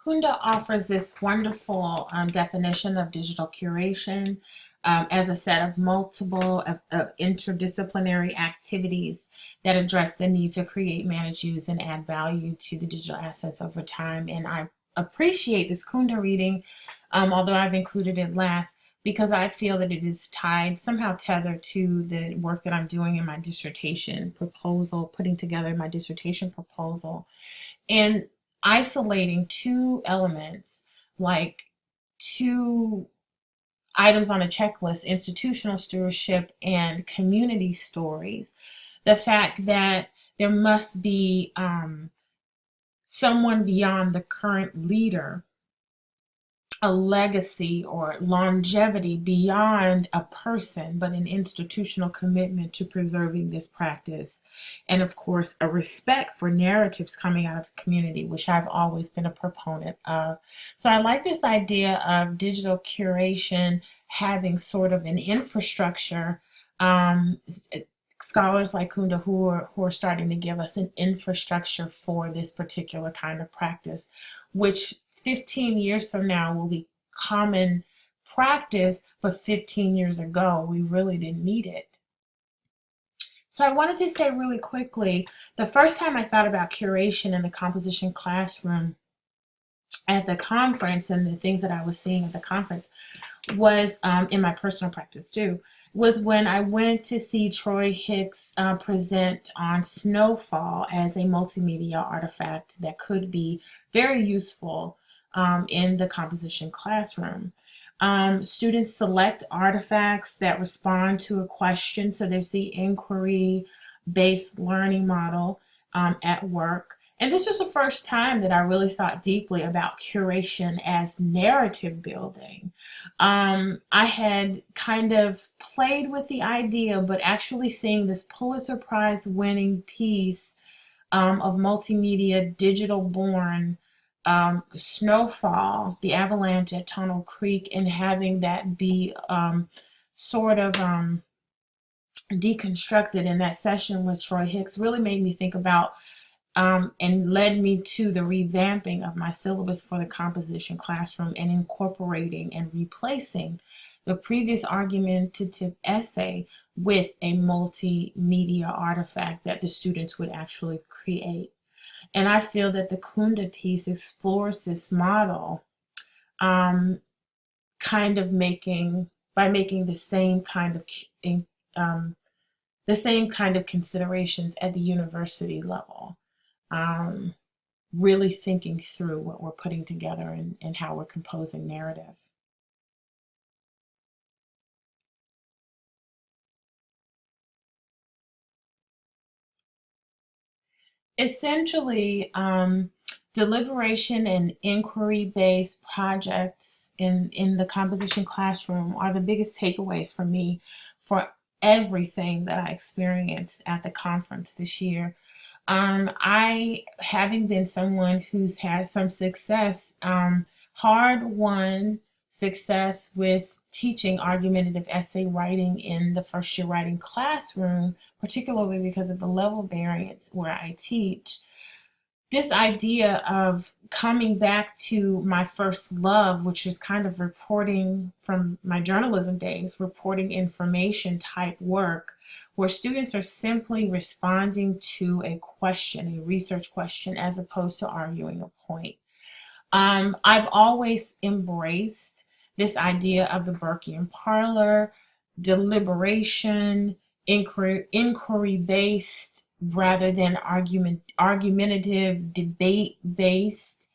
Kunda offers this wonderful definition of digital curation as a set of multiple interdisciplinary activities that address the need to create, manage, use, and add value to the digital assets over time. And I appreciate this Kunda reading, although I've included it last, because I feel that it is tied, somehow tethered to the work that I'm doing in my dissertation proposal, putting together my dissertation proposal. And isolating two elements, like two items on a checklist, institutional stewardship and community stories, the fact that there must be someone beyond the current leader, a legacy or longevity beyond a person, but an institutional commitment to preserving this practice. And of course, a respect for narratives coming out of the community, which I've always been a proponent of. So I like this idea of digital curation having sort of an infrastructure. Scholars like Kunda who are starting to give us an infrastructure for this particular kind of practice, which 15 years from now will be common practice, but 15 years ago, we really didn't need it. So I wanted to say really quickly, the first time I thought about curation in the composition classroom at the conference and the things that I was seeing at the conference was in my personal practice too, was when I went to see Troy Hicks present on snowfall as a multimedia artifact that could be very useful in the composition classroom. Students select artifacts that respond to a question. So there's the inquiry-based learning model at work. And this was the first time that I really thought deeply about curation as narrative building. I had kind of played with the idea, but actually seeing this Pulitzer Prize winning piece of multimedia digital born snowfall, the avalanche at Tunnel Creek, and having that be sort of deconstructed in that session with Troy Hicks really made me think about and led me to the revamping of my syllabus for the composition classroom and incorporating and replacing the previous argumentative essay with a multimedia artifact that the students would actually create. And I feel that the Kunda piece explores this model, kind of making the same kind of considerations at the university level, really thinking through what we're putting together and how we're composing narrative. Essentially, deliberation and inquiry-based projects in the composition classroom are the biggest takeaways for me for everything that I experienced at the conference this year. I, having been someone who's had some success, hard-won success with teaching argumentative essay writing in the first year writing classroom, particularly because of the level variance where I teach, this idea of coming back to my first love, which is kind of reporting from my journalism days, reporting information type work, where students are simply responding to a question, a research question, as opposed to arguing a point. I've always embraced this idea of the Burkean parlor, deliberation, inquiry-based rather than argumentative, debate-based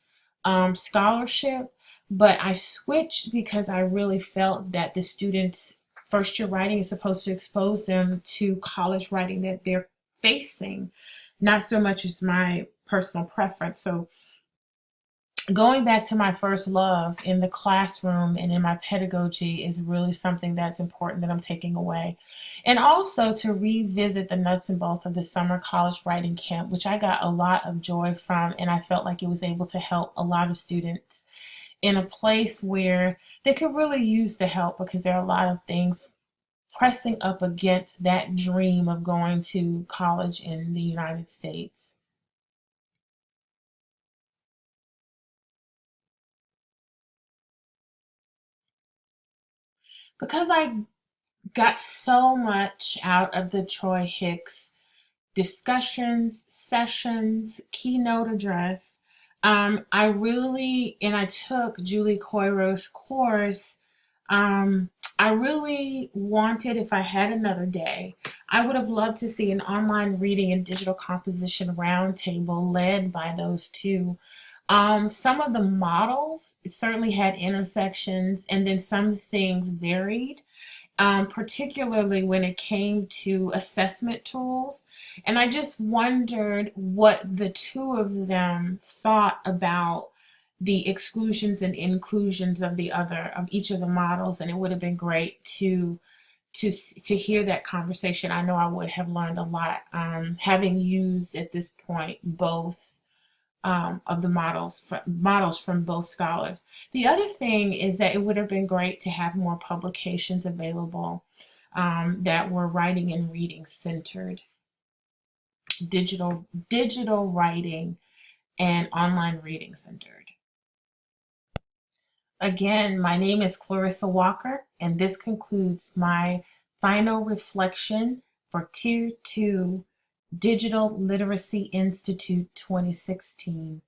scholarship. But I switched because I really felt that the students' first year writing is supposed to expose them to college writing that they're facing, not so much as my personal preference. So going back to my first love in the classroom and in my pedagogy is really something that's important that I'm taking away. And also to revisit the nuts and bolts of the summer college writing camp, which I got a lot of joy from, and I felt like it was able to help a lot of students in a place where they could really use the help, because there are a lot of things pressing up against that dream of going to college in the United States. because I got so much out of the Troy Hicks discussions, sessions, keynote address. I took Julie Coyro's course. Um, I really wanted, if I had another day, I would have loved to see an online reading and digital composition roundtable led by those two. Some of the models it certainly had intersections, and then some things varied, particularly when it came to assessment tools. And I just wondered what the two of them thought about the exclusions and inclusions of each of the models. And it would have been great to hear that conversation. I know I would have learned a lot, having used at this point both of the models from both scholars. The other thing is that it would have been great to have more publications available that were writing and reading centered, digital writing and online reading centered. Again, my name is Clarissa Walker, and this concludes my final reflection for Tier 2 Digital Literacy Institute 2016.